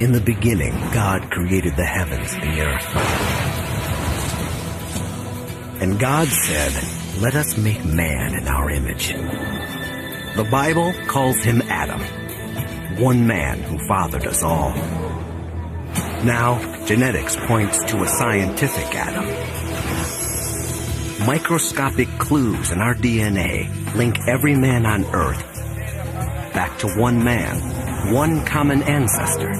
In the beginning, God created the heavens and the earth. And God said, "Let us make man in our image." The Bible calls him Adam, one man who fathered us all. Now, genetics points to a scientific Adam. Microscopic clues in our DNA link every man on Earth back to one man, one common ancestor.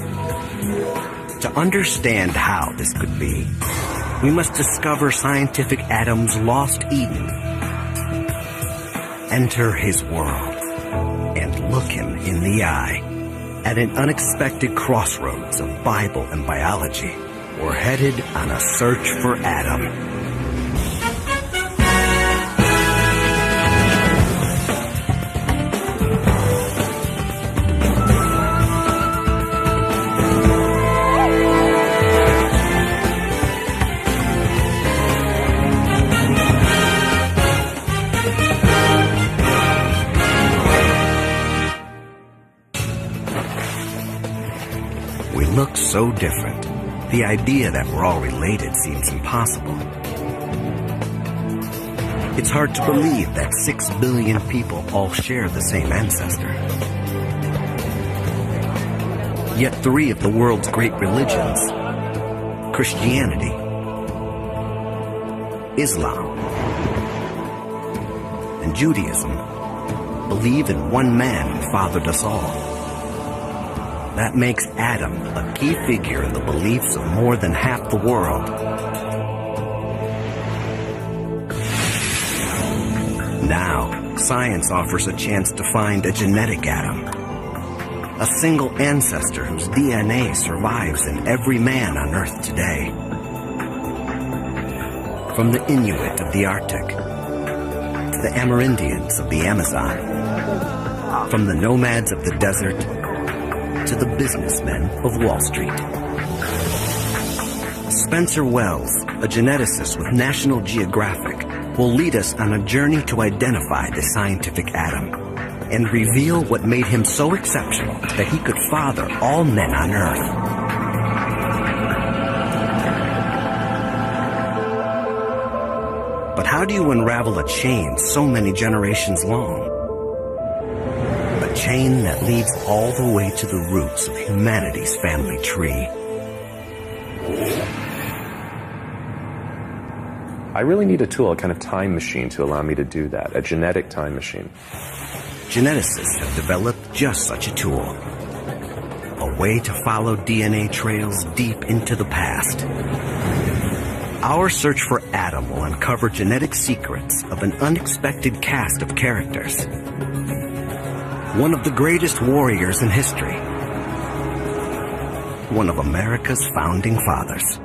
To understand how this could be, we must discover scientific Adam's lost Eden, enter his world, and look him in the eye. At an unexpected crossroads of Bible and biology, we're headed on a search for Adam. We look so different. The idea that we're all related seems impossible. It's hard to believe that 6 billion people all share the same ancestor. Yet 3 of the world's great religions, Christianity, Islam, and Judaism, believe in one man who fathered us all. That makes Adam a key figure in the beliefs of more than half the world. Now, science offers a chance to find a genetic Adam, a single ancestor whose DNA survives in every man on Earth today. From the Inuit of the Arctic, to the Amerindians of the Amazon, from the nomads of the desert, to the businessmen of Wall Street. Spencer Wells, a geneticist with National Geographic, will lead us on a journey to identify the scientific Adam and reveal what made him so exceptional that he could father all men on Earth. But how do you unravel a chain so many generations long? A chain that leads all the way to the roots of humanity's family tree. I really need a tool, a kind of time machine to allow me to do that, a genetic time machine. Geneticists have developed just such a tool. A way to follow DNA trails deep into the past. Our search for Adam will uncover genetic secrets of an unexpected cast of characters. One of the greatest warriors in history. One of America's founding fathers.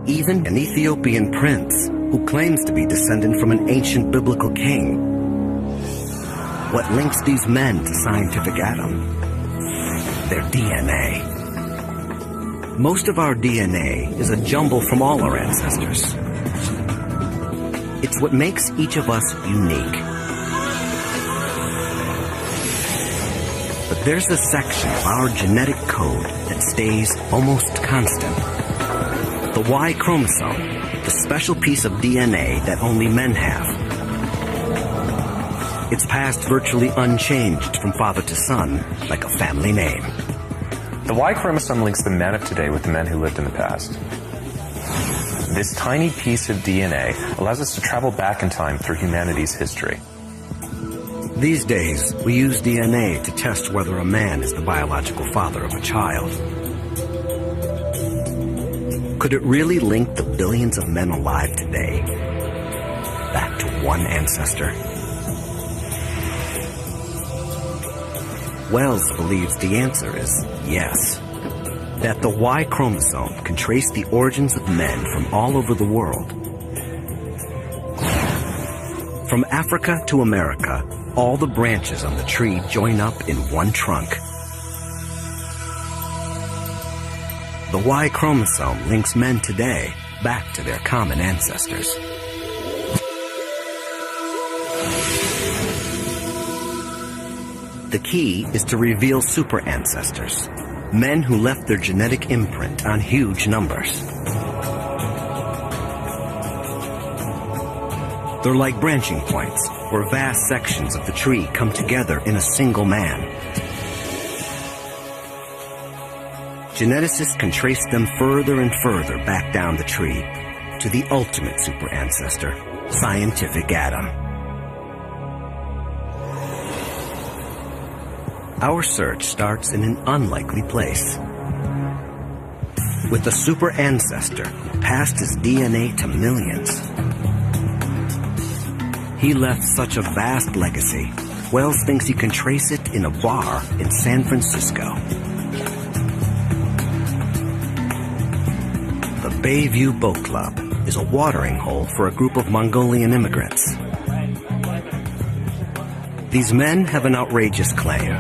Even an Ethiopian prince who claims to be descended from an ancient biblical king. What links these men to scientific Adam? Their DNA. Most of our DNA is a jumble from all our ancestors. It's what makes each of us unique. But there's a section of our genetic code that stays almost constant. The Y chromosome, the special piece of DNA that only men have. It's passed virtually unchanged from father to son, like a family name. The Y chromosome links the men of today with the men who lived in the past. This tiny piece of DNA allows us to travel back in time through humanity's history. These days, we use DNA to test whether a man is the biological father of a child. Could it really link the billions of men alive today back to one ancestor? Wells believes the answer is yes. That the Y chromosome can trace the origins of men from all over the world. From Africa to America, all the branches on the tree join up in one trunk. The Y chromosome links men today back to their common ancestors. The key is to reveal super ancestors, Men who left their genetic imprint on huge numbers. They're like branching points, where vast sections of the tree come together in a single man. Geneticists can trace them further and further back down the tree to the ultimate super ancestor, Scientific Adam. Our search starts in an unlikely place. With a super ancestor who passed his DNA to millions. He left such a vast legacy, Wells thinks he can trace it in a bar in San Francisco. The Bayview Boat Club is a watering hole for a group of Mongolian immigrants. These men have an outrageous claim.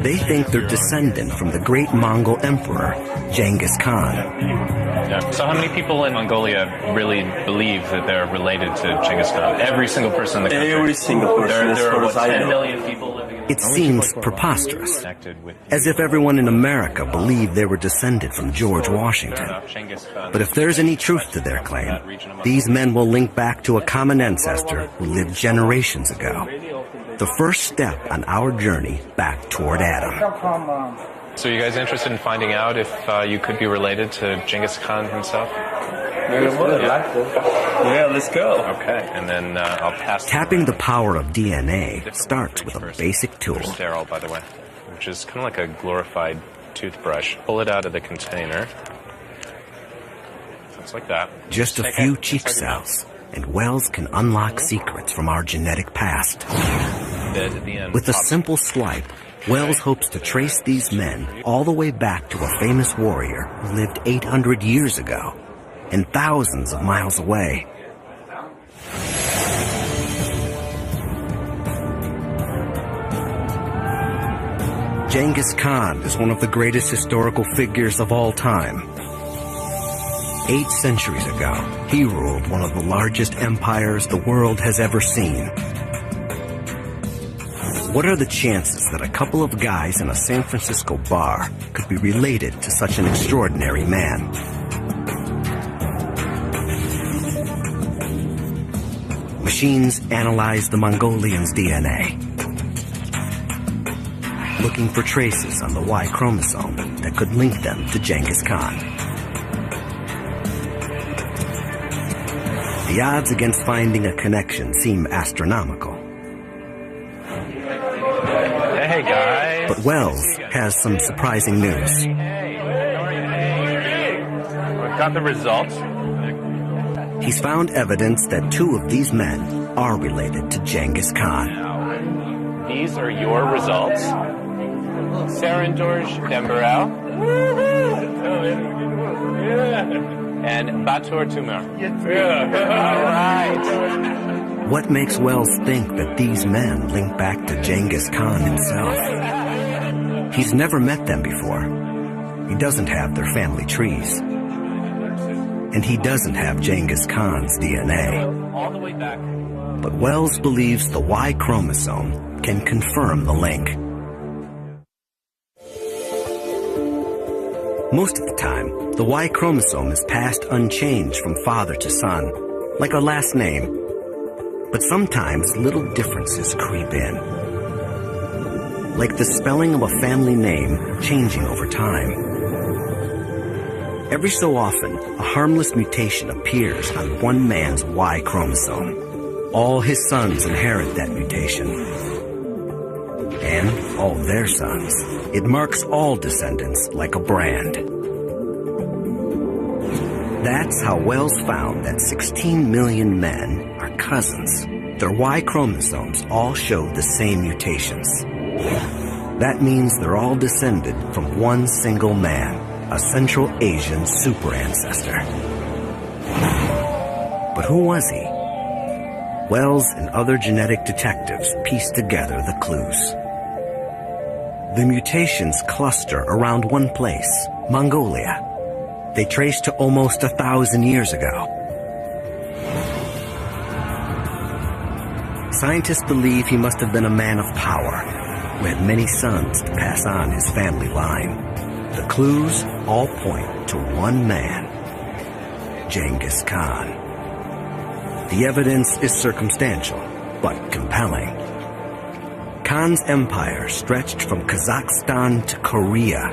They think they're descendant from the great Mongol emperor, Genghis Khan. Yeah. So how many people in Mongolia really believe that they're related to Genghis Khan? Every single person in the country? Every single person. There are, what, 10 million people living in It seems preposterous, as if everyone in America believed they were descended from George Washington. But if there's any truth to their claim, these men will link back to a common ancestor who lived generations ago. The first step on our journey back toward Adam. So you guys interested in finding out if you could be related to Genghis Khan himself? Yeah, let's go. Okay, and then I'll pass... Tapping the power of DNA starts with a basic tool. Sterile, by the way, which is kind of like a glorified toothbrush. Pull it out of the container. Just like that. Just a few cheek cells, and Wells can unlock secrets from our genetic past. With a simple swipe, Wells hopes to trace these men all the way back to a famous warrior who lived 800 years ago and thousands of miles away. Genghis Khan is one of the greatest historical figures of all time. 8 centuries ago, he ruled one of the largest empires the world has ever seen. What are the chances that a couple of guys in a San Francisco bar could be related to such an extraordinary man? Machines analyze the Mongolians' DNA, looking for traces on the Y chromosome that could link them to Genghis Khan. The odds against finding a connection seem astronomical. Hey, guys. But Wells has some surprising news. We've got the results. He's found evidence that 2 of these men are related to Genghis Khan. These are your results. Sarantorj Dembarel. And Batur Tumar. All right. What makes Wells think that these men link back to Genghis Khan himself? He's never met them before. He doesn't have their family trees. And he doesn't have Genghis Khan's DNA. All the way back. But Wells believes the Y chromosome can confirm the link. Most of the time, the Y chromosome is passed unchanged from father to son, like our last name. But sometimes little differences creep in. Like the spelling of a family name changing over time. Every so often, a harmless mutation appears on one man's Y chromosome. All his sons inherit that mutation. And all their sons. It marks all descendants like a brand. That's how Wells found that 16 million men are cousins. Their Y chromosomes all show the same mutations. That means they're all descended from one single man, a Central Asian super ancestor. But who was he? Wells and other genetic detectives pieced together the clues. The mutations cluster around one place, Mongolia. They trace to almost 1,000 years ago. Scientists believe he must have been a man of power, who had many sons to pass on his family line. The clues all point to one man, Genghis Khan. The evidence is circumstantial, but compelling. Khan's empire stretched from Kazakhstan to Korea.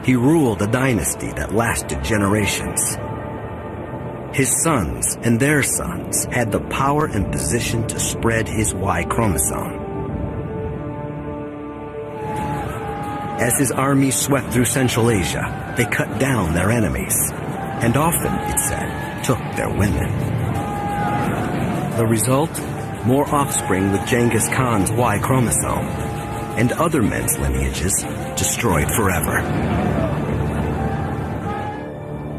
He ruled a dynasty that lasted generations. His sons and their sons had the power and position to spread his Y chromosome. As his armies swept through Central Asia, they cut down their enemies, and often, it said, took their women. The result? More offspring with Genghis Khan's Y chromosome, and other men's lineages destroyed forever.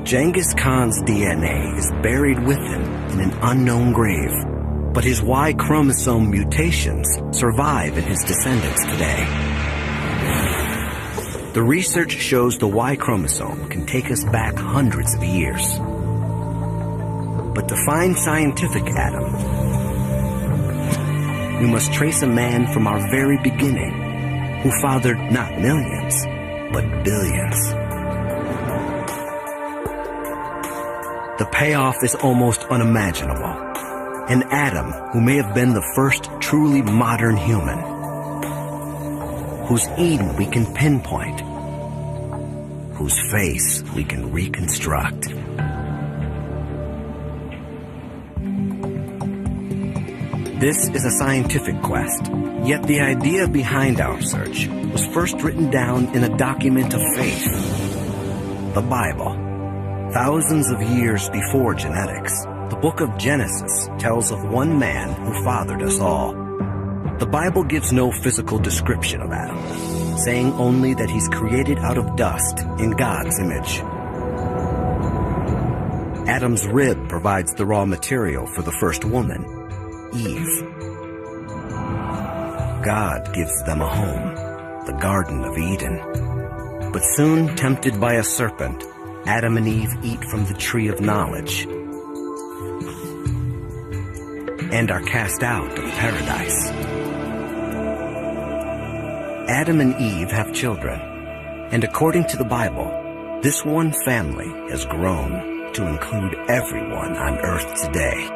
Genghis Khan's DNA is buried with him in an unknown grave, but his Y chromosome mutations survive in his descendants today. The research shows the Y chromosome can take us back hundreds of years. But to find scientific Adam, we must trace a man from our very beginning who fathered not millions, but billions. The payoff is almost unimaginable. An Adam who may have been the first truly modern human, whose Eden we can pinpoint, whose face we can reconstruct. This is a scientific quest, yet the idea behind our search was first written down in a document of faith, the Bible. Thousands of years before genetics, the book of Genesis tells of one man who fathered us all. The Bible gives no physical description of Adam, saying only that he's created out of dust in God's image. Adam's rib provides the raw material for the first woman, Eve. God gives them a home, the Garden of Eden. But soon, tempted by a serpent, Adam and Eve eat from the tree of knowledge and are cast out of paradise. Adam and Eve have children, and according to the Bible, this one family has grown to include everyone on earth today.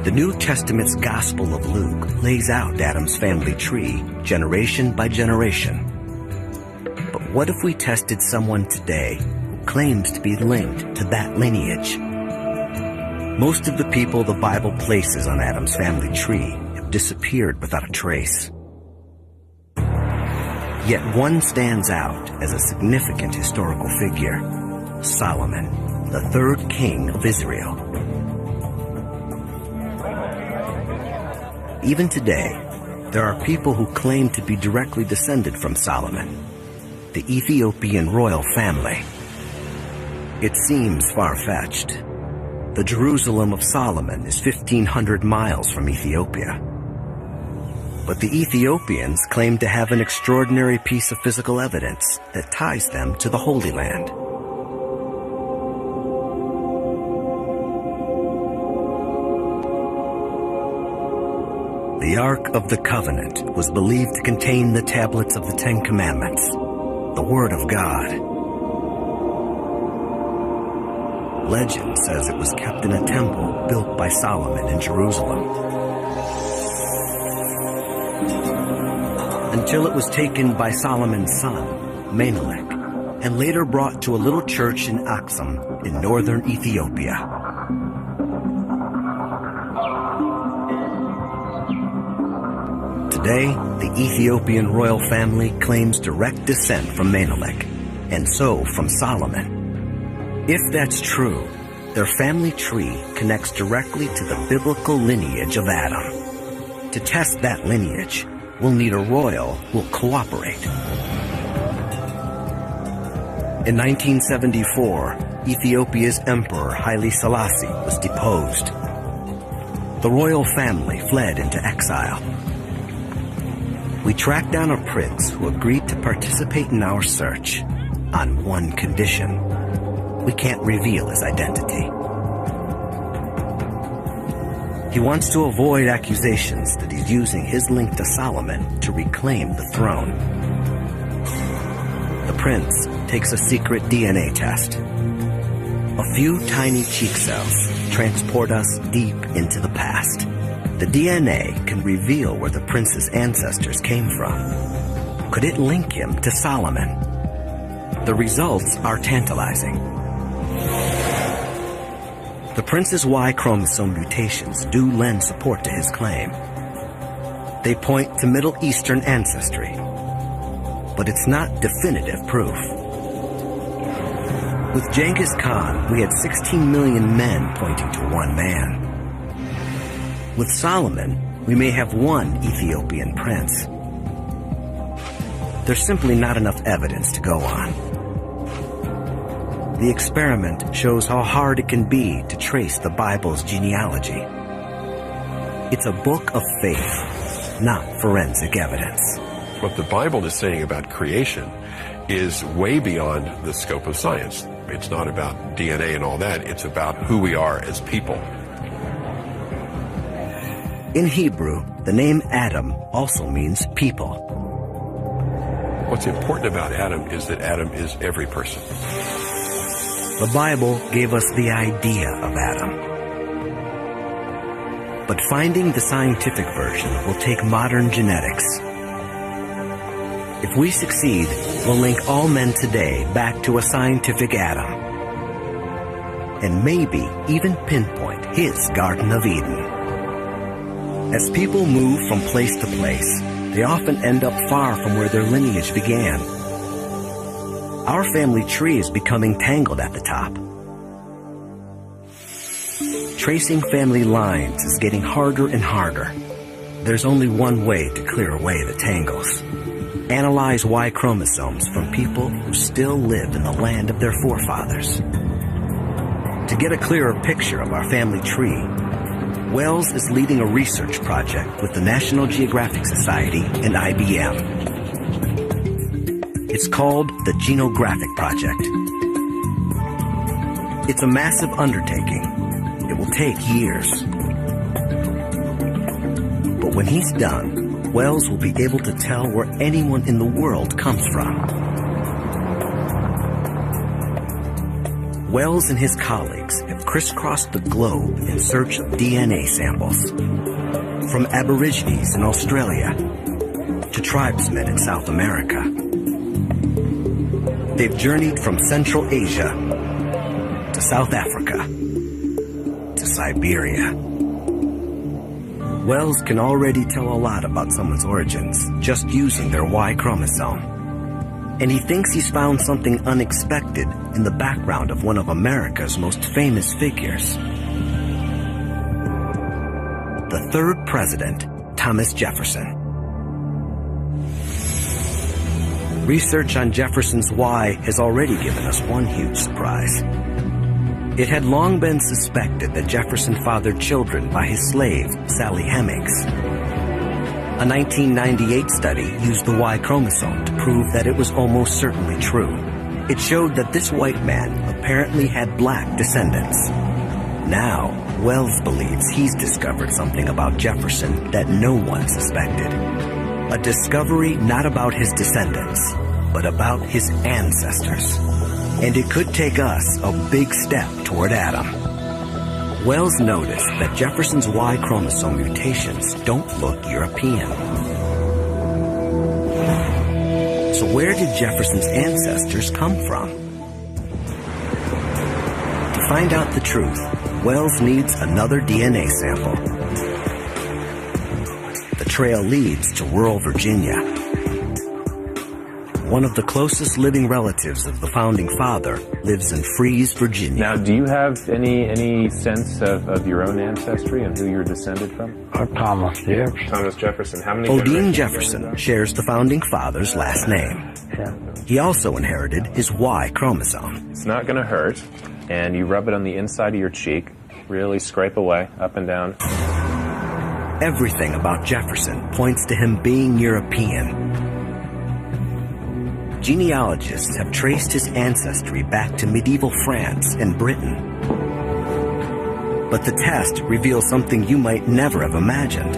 The New Testament's Gospel of Luke lays out Adam's family tree, generation by generation. But what if we tested someone today who claims to be linked to that lineage? Most of the people the Bible places on Adam's family tree have disappeared without a trace. Yet one stands out as a significant historical figure, Solomon, the third king of Israel. Even today, there are people who claim to be directly descended from Solomon, the Ethiopian royal family. It seems far-fetched. The Jerusalem of Solomon is 1,500 miles from Ethiopia. But the Ethiopians claim to have an extraordinary piece of physical evidence that ties them to the Holy Land. The Ark of the Covenant was believed to contain the tablets of the Ten Commandments, the Word of God. Legend says it was kept in a temple built by Solomon in Jerusalem, until it was taken by Solomon's son, Menelik, and later brought to a little church in Aksum in northern Ethiopia. Today, the Ethiopian royal family claims direct descent from Menelik, and so from Solomon. If that's true, their family tree connects directly to the biblical lineage of Adam. To test that lineage, we'll need a royal who will cooperate. In 1974, Ethiopia's Emperor Haile Selassie was deposed. The royal family fled into exile. We tracked down a prince who agreed to participate in our search on one condition. We can't reveal his identity. He wants to avoid accusations that he's using his link to Solomon to reclaim the throne. The prince takes a secret DNA test. A few tiny cheek cells transport us deep into the past. The DNA can reveal where the prince's ancestors came from. Could it link him to Solomon? The results are tantalizing. The prince's Y chromosome mutations do lend support to his claim. They point to Middle Eastern ancestry, but it's not definitive proof. With Genghis Khan, we had 16 million men pointing to one man. With Solomon, we may have one Ethiopian prince. There's simply not enough evidence to go on. The experiment shows how hard it can be to trace the Bible's genealogy. It's a book of faith, not forensic evidence. What the Bible is saying about creation is way beyond the scope of science. It's not about DNA and all that. It's about who we are as people. In Hebrew, the name Adam also means people. What's important about Adam is that Adam is every person. The Bible gave us the idea of Adam. But finding the scientific version will take modern genetics. If we succeed, we'll link all men today back to a scientific Adam. And maybe even pinpoint his Garden of Eden. As people move from place to place, they often end up far from where their lineage began. Our family tree is becoming tangled at the top. Tracing family lines is getting harder and harder. There's only one way to clear away the tangles. Analyze Y chromosomes from people who still live in the land of their forefathers. To get a clearer picture of our family tree, Wells is leading a research project with the National Geographic Society and IBM. It's called the Genographic Project. It's a massive undertaking. It will take years. But when he's done, Wells will be able to tell where anyone in the world comes from. Wells and his colleagues have crisscrossed the globe in search of DNA samples. From Aborigines in Australia to tribesmen in South America. They've journeyed from Central Asia to South Africa to Siberia. Wells can already tell a lot about someone's origins just using their Y chromosome. And he thinks he's found something unexpected in the background of one of America's most famous figures. The third president, Thomas Jefferson. Research on Jefferson's Y has already given us one huge surprise. It had long been suspected that Jefferson fathered children by his slave, Sally Hemings. A 1998 study used the Y chromosome to prove that it was almost certainly true. It showed that this white man apparently had black descendants. Now, Wells believes he's discovered something about Jefferson that no one suspected. A discovery not about his descendants, but about his ancestors. And it could take us a big step toward Adam. Wells noticed that Jefferson's Y chromosome mutations don't look European. So where did Jefferson's ancestors come from? To find out the truth, Wells needs another DNA sample. The trail leads to rural Virginia. One of the closest living relatives of the founding father lives in Fries, Virginia. Now, do you have any sense of your own ancestry and who you're descended from? Thomas Jefferson. Thomas Jefferson. How many Odine Jefferson shares the founding father's last name. Yeah. He also inherited his Y chromosome. It's not going to hurt, and you rub it on the inside of your cheek. Really scrape away, up and down. Everything about Jefferson points to him being European. Genealogists have traced his ancestry back to medieval France and Britain. But the test reveals something you might never have imagined.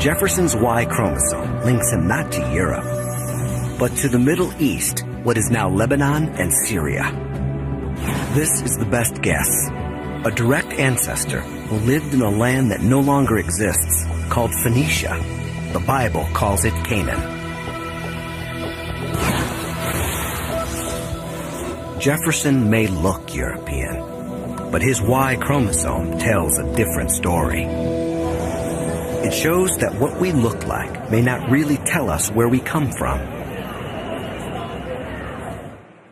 Jefferson's Y chromosome links him not to Europe, but to the Middle East, what is now Lebanon and Syria. This is the best guess. A direct ancestor who lived in a land that no longer exists, called Phoenicia. The Bible calls it Canaan. Jefferson may look European, but his Y chromosome tells a different story. It shows that what we look like may not really tell us where we come from.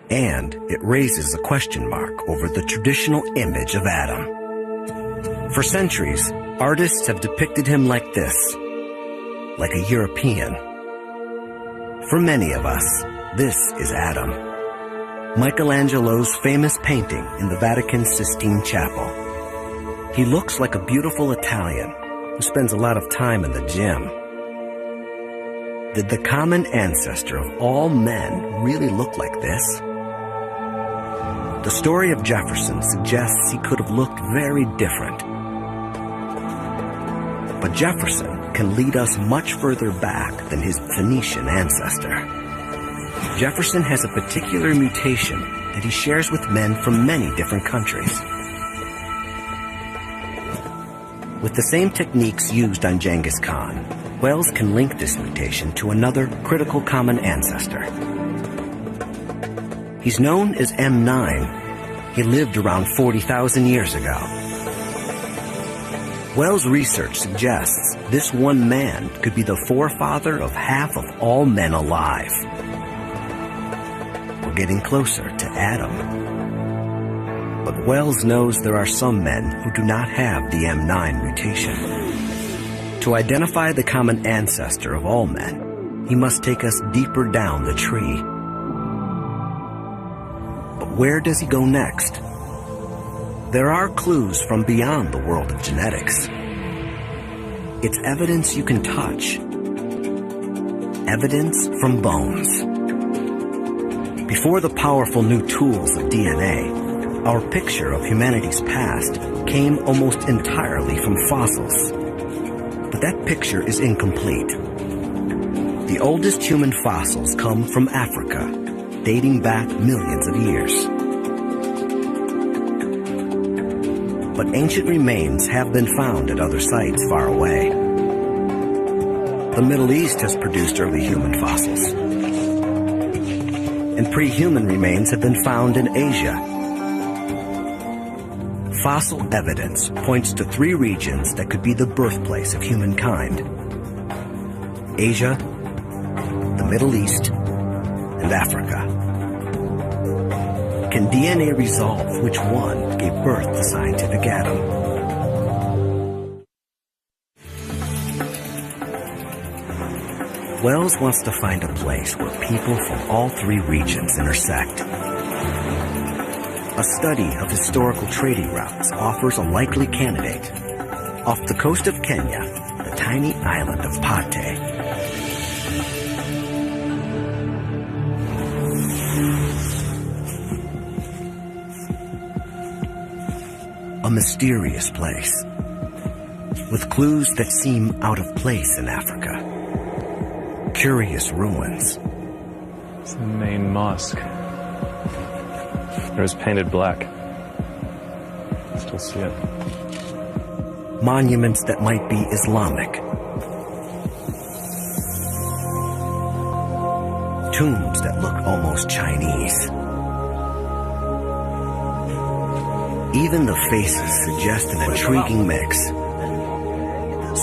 And it raises a question mark over the traditional image of Adam. For centuries, artists have depicted him like this, like a European. For many of us, this is Adam. Michelangelo's famous painting in the Vatican's Sistine Chapel. He looks like a beautiful Italian who spends a lot of time in the gym. Did the common ancestor of all men really look like this? The story of Jefferson suggests he could have looked very different. But Jefferson can lead us much further back than his Phoenician ancestor. Jefferson has a particular mutation that he shares with men from many different countries. With the same techniques used on Genghis Khan, Wells can link this mutation to another critical common ancestor. He's known as M9. He lived around 40,000 years ago. Wells' research suggests this one man could be the forefather of half of all men alive. We're getting closer to Adam. But Wells knows there are some men who do not have the M9 mutation. To identify the common ancestor of all men, he must take us deeper down the tree. But where does he go next? There are clues from beyond the world of genetics. It's evidence you can touch. Evidence from bones. Before the powerful new tools of DNA, our picture of humanity's past came almost entirely from fossils. But that picture is incomplete. The oldest human fossils come from Africa, dating back millions of years. But ancient remains have been found at other sites far away. The Middle East has produced early human fossils. And pre-human remains have been found in Asia. Fossil evidence points to 3 regions that could be the birthplace of humankind: Asia, the Middle East, and Africa. Can DNA resolve which one gave birth to scientific Adam? Wells wants to find a place where people from all 3 regions intersect. A study of historical trading routes offers a likely candidate. Off the coast of Kenya, the tiny island of Pate. A mysterious place, with clues that seem out of place in Africa. Curious ruins. It's the main mosque. It was painted black. Still see it. Monuments that might be Islamic. Tombs that look almost Chinese. Even the faces suggest an intriguing mix.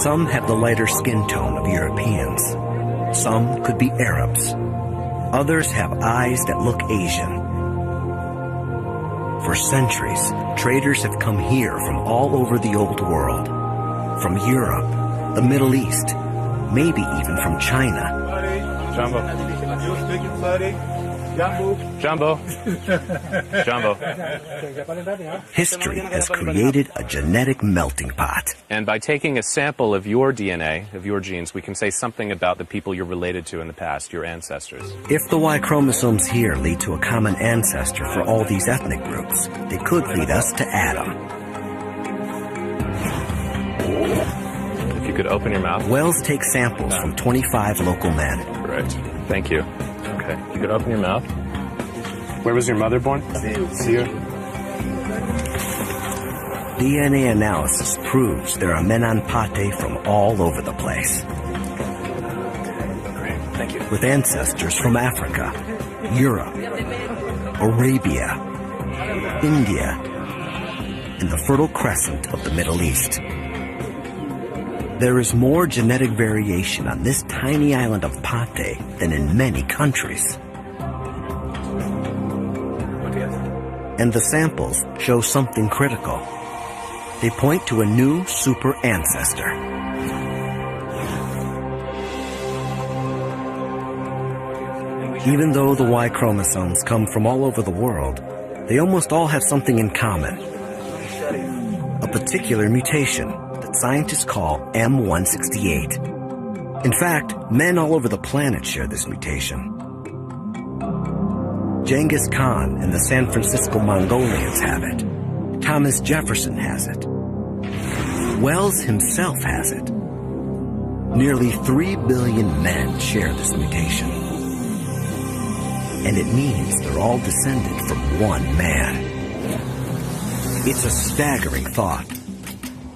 Some have the lighter skin tone of Europeans. Some could be Arabs. Others have eyes that look Asian. For centuries, traders have come here from all over the old world. From Europe, the Middle East, maybe even from China. Jumbo. Jumbo. Jumbo. History has created a genetic melting pot. And by taking a sample of your DNA, of your genes, we can say something about the people you're related to in the past, your ancestors. If the Y chromosomes here lead to a common ancestor for all these ethnic groups, they could lead us to Adam. you could open your mouth. Wells takes samples from 25 local men. Right. Thank you. Okay. You could open your mouth. Where was your mother born? Seer. DNA analysis proves there are men on Pate from all over the place, Great. Thank you. with ancestors from Africa, Europe, Arabia, India, and the Fertile Crescent of the Middle East. There is more genetic variation on this tiny island of Pate than in many countries. And the samples show something critical. They point to a new super ancestor. Even though the Y chromosomes come from all over the world, they almost all have something in common. A particular mutation that scientists call M168. In fact, men all over the planet share this mutation. Genghis Khan and the San Francisco Mongolians have it. Thomas Jefferson has it. Wells himself has it. Nearly 3 billion men share this mutation. And it means they're all descended from one man. It's a staggering thought.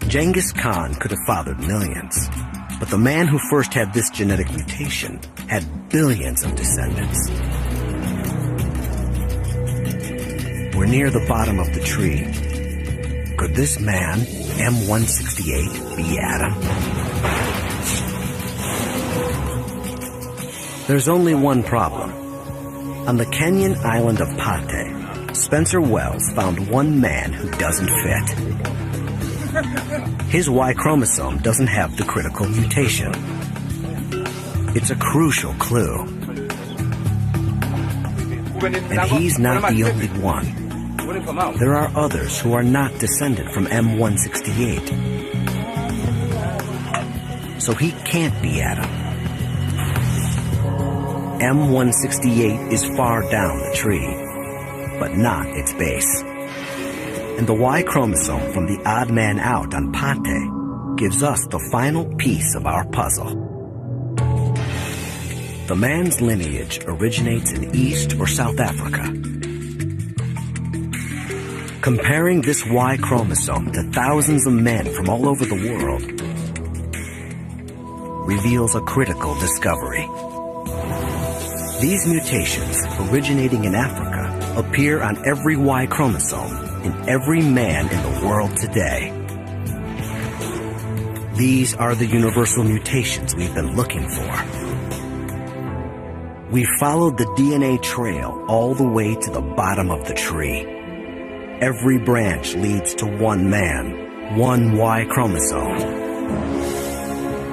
Genghis Khan could have fathered millions, but the man who first had this genetic mutation had billions of descendants. We're near the bottom of the tree. Could this man, M168, be Adam? There's only one problem. On the Kenyan island of Pate, Spencer Wells found one man who doesn't fit. His Y chromosome doesn't have the critical mutation. It's a crucial clue. And he's not the only one. There are others who are not descended from M168. So he can't be Adam. M168 is far down the tree, but not its base. And the Y chromosome from the odd man out on Pate gives us the final piece of our puzzle. The man's lineage originates in East or South Africa. Comparing this Y chromosome to thousands of men from all over the world reveals a critical discovery. These mutations, originating in Africa, appear on every Y chromosome in every man in the world today. These are the universal mutations we've been looking for. We followed the DNA trail all the way to the bottom of the tree. Every branch leads to one man, one Y chromosome.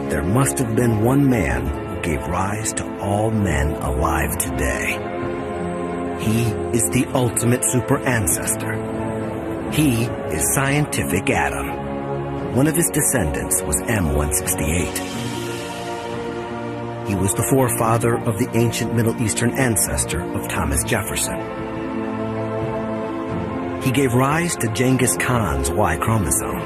There must have been one man who gave rise to all men alive today. He is the ultimate super ancestor. He is Scientific Adam. One of his descendants was M168. He was the forefather of the ancient Middle Eastern ancestor of Thomas Jefferson. He gave rise to Genghis Khan's Y chromosome.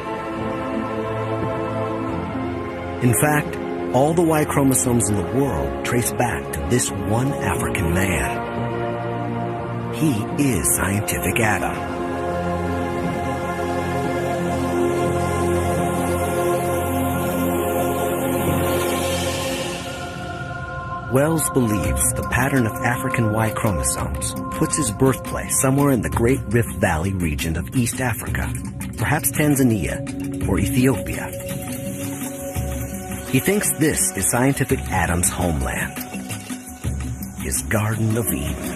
In fact, all the Y chromosomes in the world trace back to this one African man. He is Scientific Adam. Wells believes the pattern of African Y chromosomes puts his birthplace somewhere in the Great Rift Valley region of East Africa, perhaps Tanzania or Ethiopia. He thinks this is Scientific Adam's homeland, his Garden of Eden.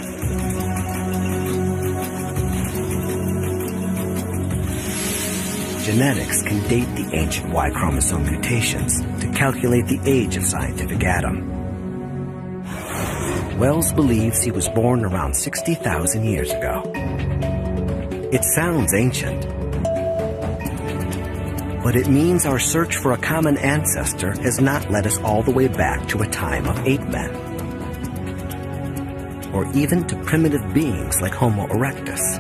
Genetics can date the ancient Y chromosome mutations to calculate the age of Scientific Adam. Wells believes he was born around 60,000 years ago. It sounds ancient, but it means our search for a common ancestor has not led us all the way back to a time of ape men, or even to primitive beings like Homo erectus.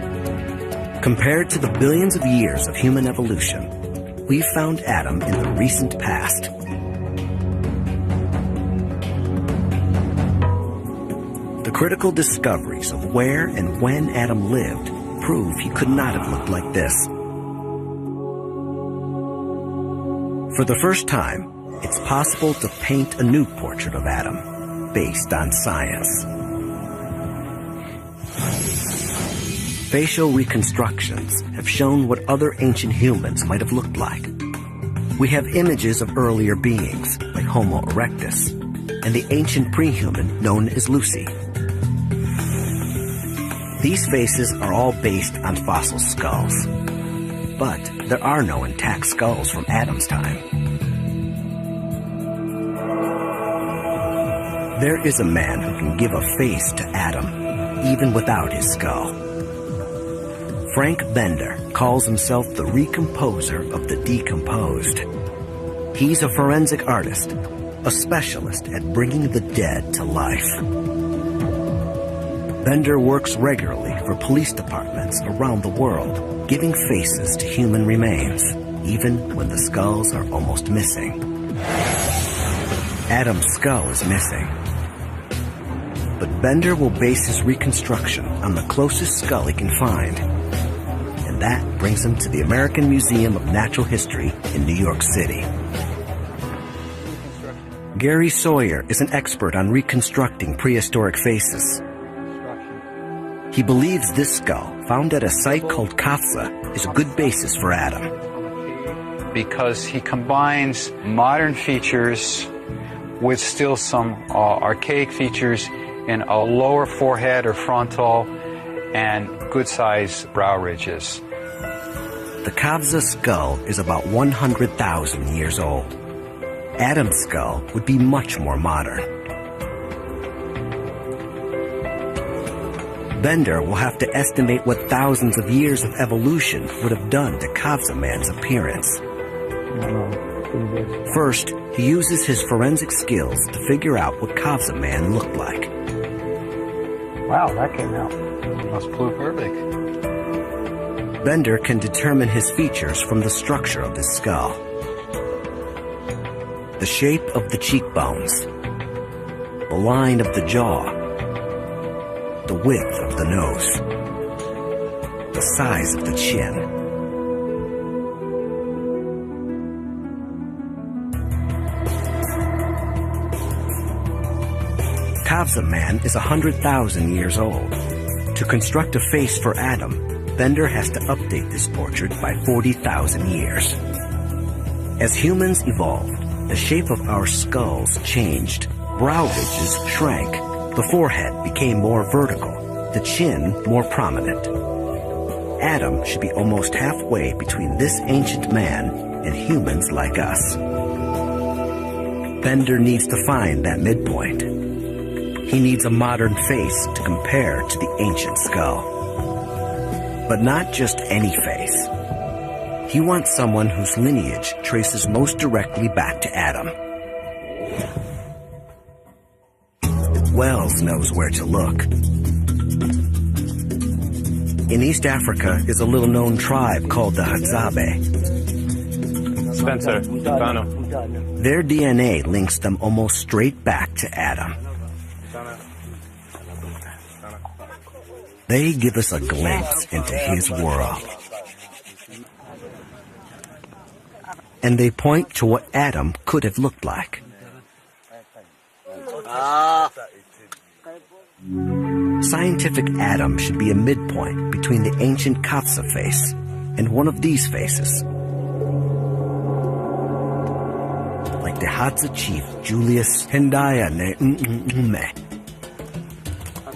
Compared to the billions of years of human evolution, we've found Adam in the recent past. The critical discoveries of where and when Adam lived prove he could not have looked like this. For the first time, it's possible to paint a new portrait of Adam based on science. Facial reconstructions have shown what other ancient humans might have looked like. We have images of earlier beings, like Homo erectus, and the ancient pre-human known as Lucy. These faces are all based on fossil skulls, but there are no intact skulls from Adam's time. There is a man who can give a face to Adam, even without his skull. Frank Bender calls himself the recomposer of the decomposed. He's a forensic artist, a specialist at bringing the dead to life. Bender works regularly for police departments around the world, giving faces to human remains, even when the skulls are almost missing. Adam's skull is missing. But Bender will base his reconstruction on the closest skull he can find. And that brings him to the American Museum of Natural History in New York City. Gary Sawyer is an expert on reconstructing prehistoric faces. He believes this skull, found at a site called Kafza, is a good basis for Adam. Because he combines modern features with still some archaic features in a lower forehead or frontal and good-sized brow ridges. The Kafza skull is about 100,000 years old. Adam's skull would be much more modern. Bender will have to estimate what thousands of years of evolution would have done to Kafza man's appearance. First, he uses his forensic skills to figure out what Kafza man looked like. Wow, that came out. Must flew perfect. Bender can determine his features from the structure of his skull. The shape of the cheekbones, the line of the jaw, the width of the nose, the size of the chin. Kafza man is 100,000 years old. To construct a face for Adam, Bender has to update this portrait by 40,000 years. As humans evolved, the shape of our skulls changed. Brow ridges shrank. The forehead became more vertical, the chin more prominent. Adam should be almost halfway between this ancient man and humans like us. Bender needs to find that midpoint. He needs a modern face to compare to the ancient skull. But not just any face. He wants someone whose lineage traces most directly back to Adam. Wells knows where to look. In East Africa is a little-known tribe called the Hadzabe. Spencer, found him. Their DNA links them almost straight back to Adam. They give us a glimpse into his world. And they point to what Adam could have looked like. Scientific Adam should be a midpoint between the ancient Kafza face and one of these faces. Like the Hadza chief Julius Hendaya Ne.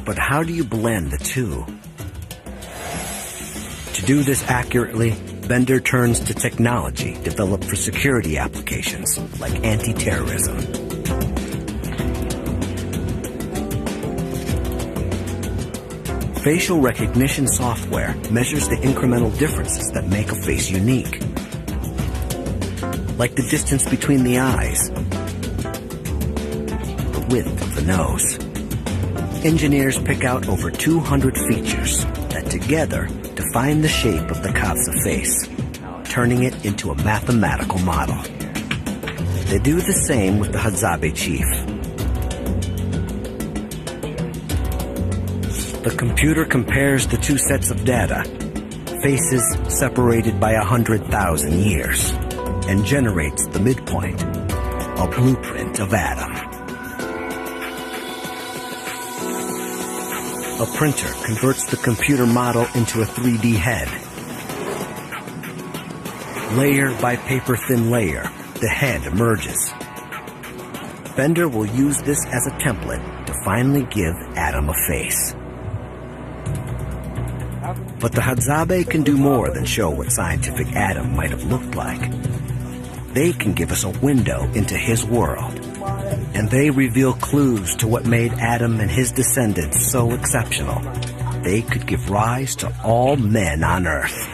But how do you blend the two? To do this accurately, Bender turns to technology developed for security applications like anti-terrorism. Facial recognition software measures the incremental differences that make a face unique, like the distance between the eyes, the width of the nose. Engineers pick out over 200 features that together define the shape of the Kafza face, turning it into a mathematical model. They do the same with the Hadzabe chief. The computer compares the two sets of data, faces separated by 100,000 years, and generates the midpoint, a blueprint of Adam. A printer converts the computer model into a 3D head. Layer by paper-thin layer, the head emerges. Bender will use this as a template to finally give Adam a face. But the Hadzabe can do more than show what scientific Adam might have looked like. They can give us a window into his world. And they reveal clues to what made Adam and his descendants so exceptional. They could give rise to all men on Earth.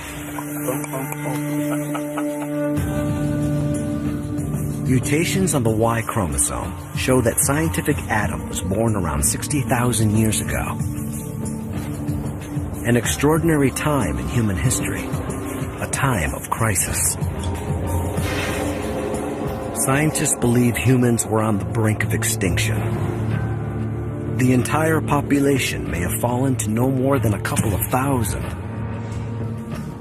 Mutations on the Y chromosome show that scientific Adam was born around 60,000 years ago. An extraordinary time in human history, a time of crisis. Scientists believe humans were on the brink of extinction. The entire population may have fallen to no more than a couple of thousand.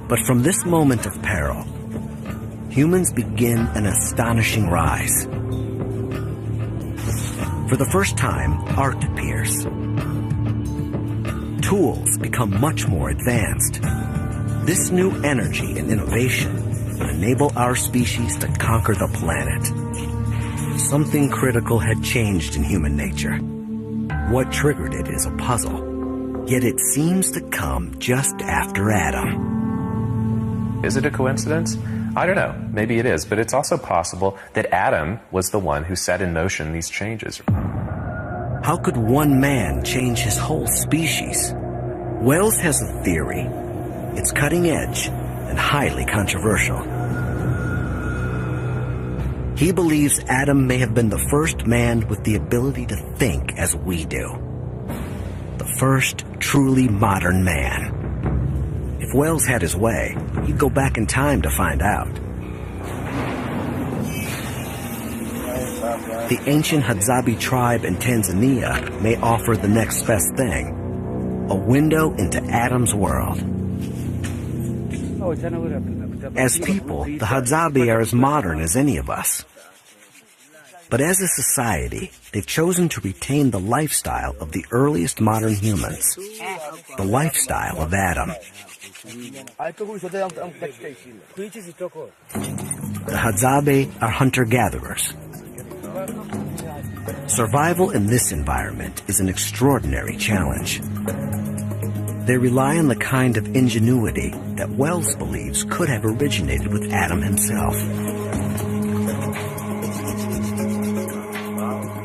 But from this moment of peril, humans begin an astonishing rise. For the first time, art appears. Tools become much more advanced. This new energy and innovation would enable our species to conquer the planet. Something critical had changed in human nature. What triggered it is a puzzle, yet it seems to come just after Adam. Is it a coincidence? I don't know. Maybe it is, but it's also possible that Adam was the one who set in motion these changes. How could one man change his whole species? Wells has a theory. It's cutting edge and highly controversial. He believes Adam may have been the first man with the ability to think as we do. The first truly modern man. If Wells had his way, he'd go back in time to find out. The ancient Hadzabe tribe in Tanzania may offer the next best thing, a window into Adam's world. As people, the Hadzabe are as modern as any of us. But as a society, they've chosen to retain the lifestyle of the earliest modern humans, the lifestyle of Adam. The Hadzabe are hunter-gatherers. Survival in this environment is an extraordinary challenge. They rely on the kind of ingenuity that Wells believes could have originated with Adam himself.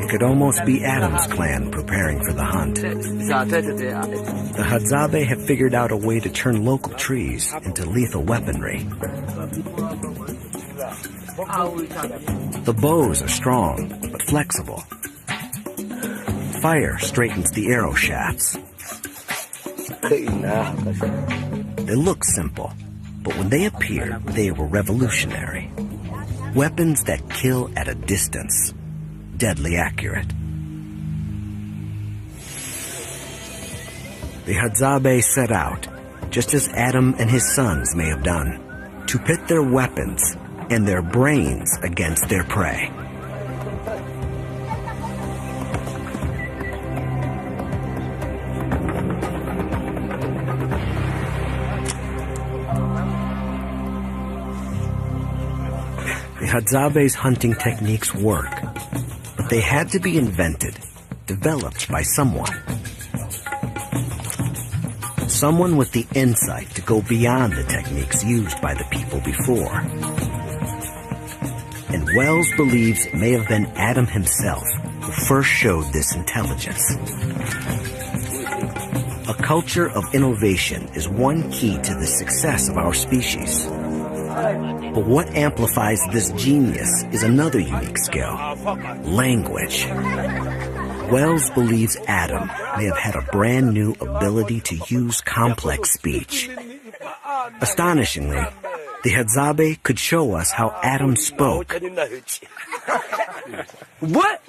It could almost be Adam's clan preparing for the hunt. The Hadzabe have figured out a way to turn local trees into lethal weaponry. The bows are strong, but flexible. Fire straightens the arrow shafts. They look simple, but when they appeared, they were revolutionary. Weapons that kill at a distance, deadly accurate. The Hadzabe set out, just as Adam and his sons may have done, to pit their weapons and their brains against their prey. The Hadzabe's hunting techniques work, but they had to be invented, developed by someone. Someone with the insight to go beyond the techniques used by the people before. And Wells believes it may have been Adam himself who first showed this intelligence. A culture of innovation is one key to the success of our species. But what amplifies this genius is another unique skill: language. Wells believes Adam may have had a brand new ability to use complex speech. Astonishingly, the Hadzabe could show us how Adam spoke. What?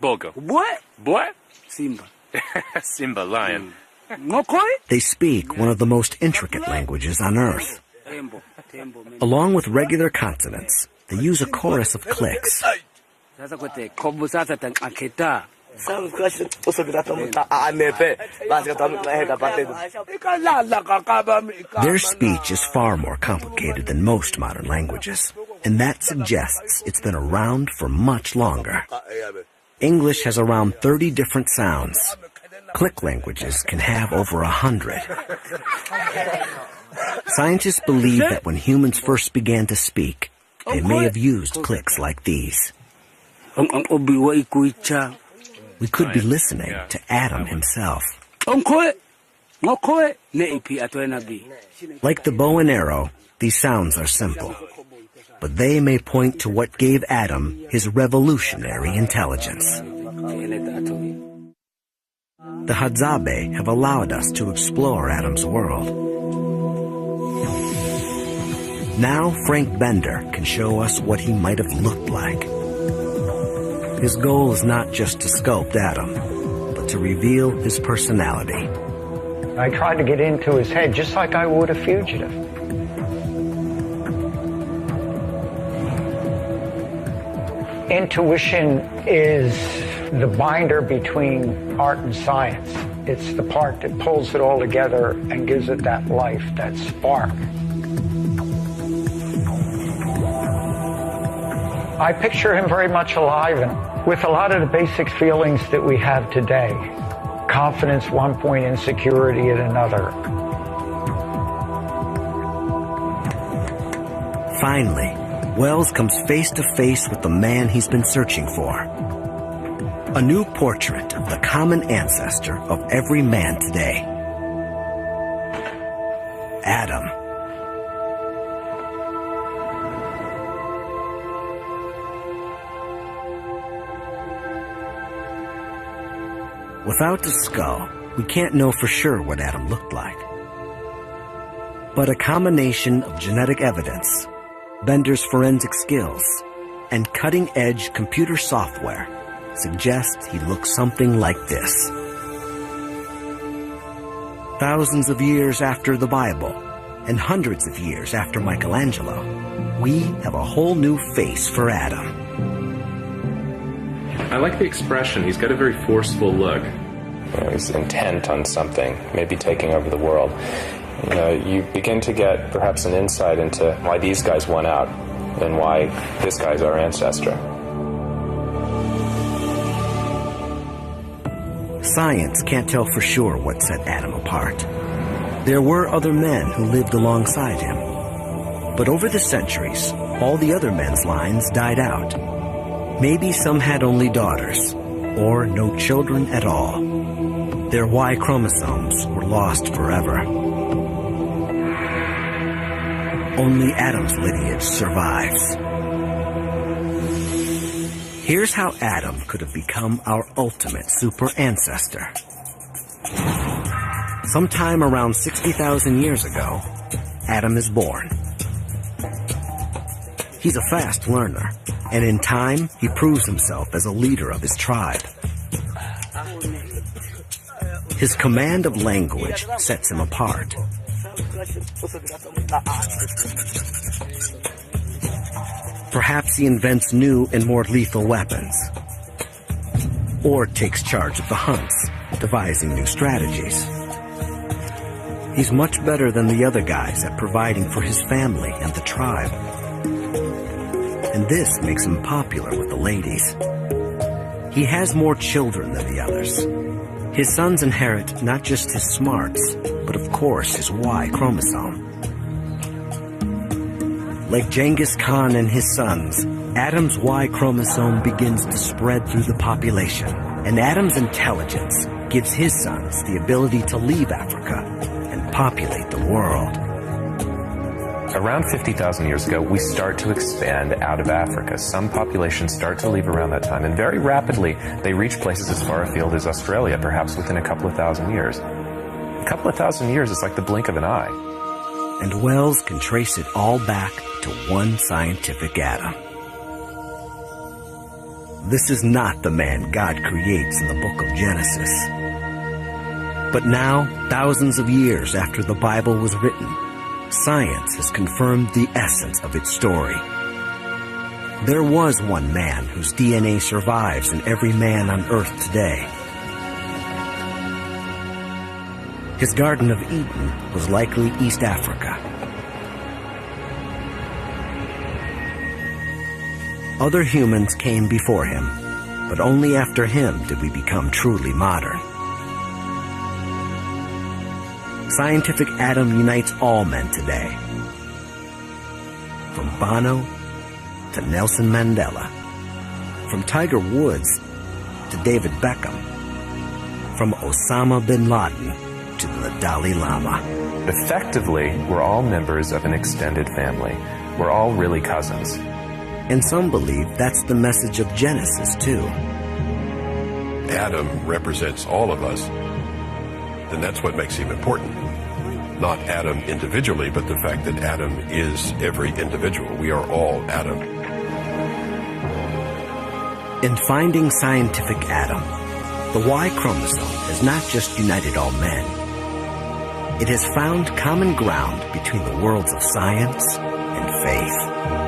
Bogo. What? Boy? Simba. Simba, lion. Ngokoi? They speak one of the most intricate languages on Earth. Tembo. Tembo. Along with regular consonants, they use a chorus of clicks. Sasa kote kobo sasa tang aketa. Their speech is far more complicated than most modern languages, and that suggests it's been around for much longer. English has around 30 different sounds. Click languages can have over 100. Scientists believe that when humans first began to speak, they may have used clicks like these. We could be listening to Adam himself. Like the bow and arrow, these sounds are simple, but they may point to what gave Adam his revolutionary intelligence. The Hadzabe have allowed us to explore Adam's world. Now Frank Bender can show us what he might have looked like. His goal is not just to sculpt Adam, but to reveal his personality. I tried to get into his head just like I would a fugitive. Intuition is the binder between art and science. It's the part that pulls it all together and gives it that life, that spark. I picture him very much alive and with a lot of the basic feelings that we have today. Confidence one point, insecurity at another. Finally, Wells comes face to face with the man he's been searching for. A new portrait of the common ancestor of every man today. Adam. Without the skull, we can't know for sure what Adam looked like. But a combination of genetic evidence, Bender's forensic skills, and cutting-edge computer software suggests he looks something like this. Thousands of years after the Bible, and hundreds of years after Michelangelo, we have a whole new face for Adam. I like the expression. He's got a very forceful look. He's intent on something, maybe taking over the world. You begin to get perhaps an insight into why these guys won out and why this guy's our ancestor. Science can't tell for sure what set Adam apart. There were other men who lived alongside him. But over the centuries, all the other men's lines died out. Maybe some had only daughters, or no children at all. Their Y chromosomes were lost forever. Only Adam's lineage survives. Here's how Adam could have become our ultimate super ancestor. Sometime around 60,000 years ago, Adam is born. He's a fast learner, and in time, he proves himself as a leader of his tribe. His command of language sets him apart. Perhaps he invents new and more lethal weapons, or takes charge of the hunts, devising new strategies. He's much better than the other guys at providing for his family and the tribe. And this makes him popular with the ladies. He has more children than the others. His sons inherit not just his smarts, but of course his Y chromosome. Like Genghis Khan and his sons, Adam's Y chromosome begins to spread through the population, and Adam's intelligence gives his sons the ability to leave Africa and populate the world. Around 50,000 years ago, we start to expand out of Africa. Some populations start to leave around that time, and very rapidly, they reach places as far afield as Australia, perhaps within a couple of thousand years. A couple of thousand years is like the blink of an eye. And Wells can trace it all back to one scientific Adam. this is not the man God creates in the book of Genesis. But now, thousands of years after the Bible was written, science has confirmed the essence of its story. There was one man whose DNA survives in every man on earth today. His Garden of Eden was likely East Africa. Other humans came before him, but only after him did we become truly modern. Scientific Adam unites all men today. From Bono to Nelson Mandela, from Tiger Woods to David Beckham, from Osama bin Laden to the Dalai Lama. Effectively, we're all members of an extended family. We're all really cousins. And some believe that's the message of Genesis, too. Adam represents all of us, then that's what makes him important. Not Adam individually, but the fact that Adam is every individual. We are all Adam. In finding scientific Adam, the Y chromosome has not just united all men. It has found common ground between the worlds of science and faith.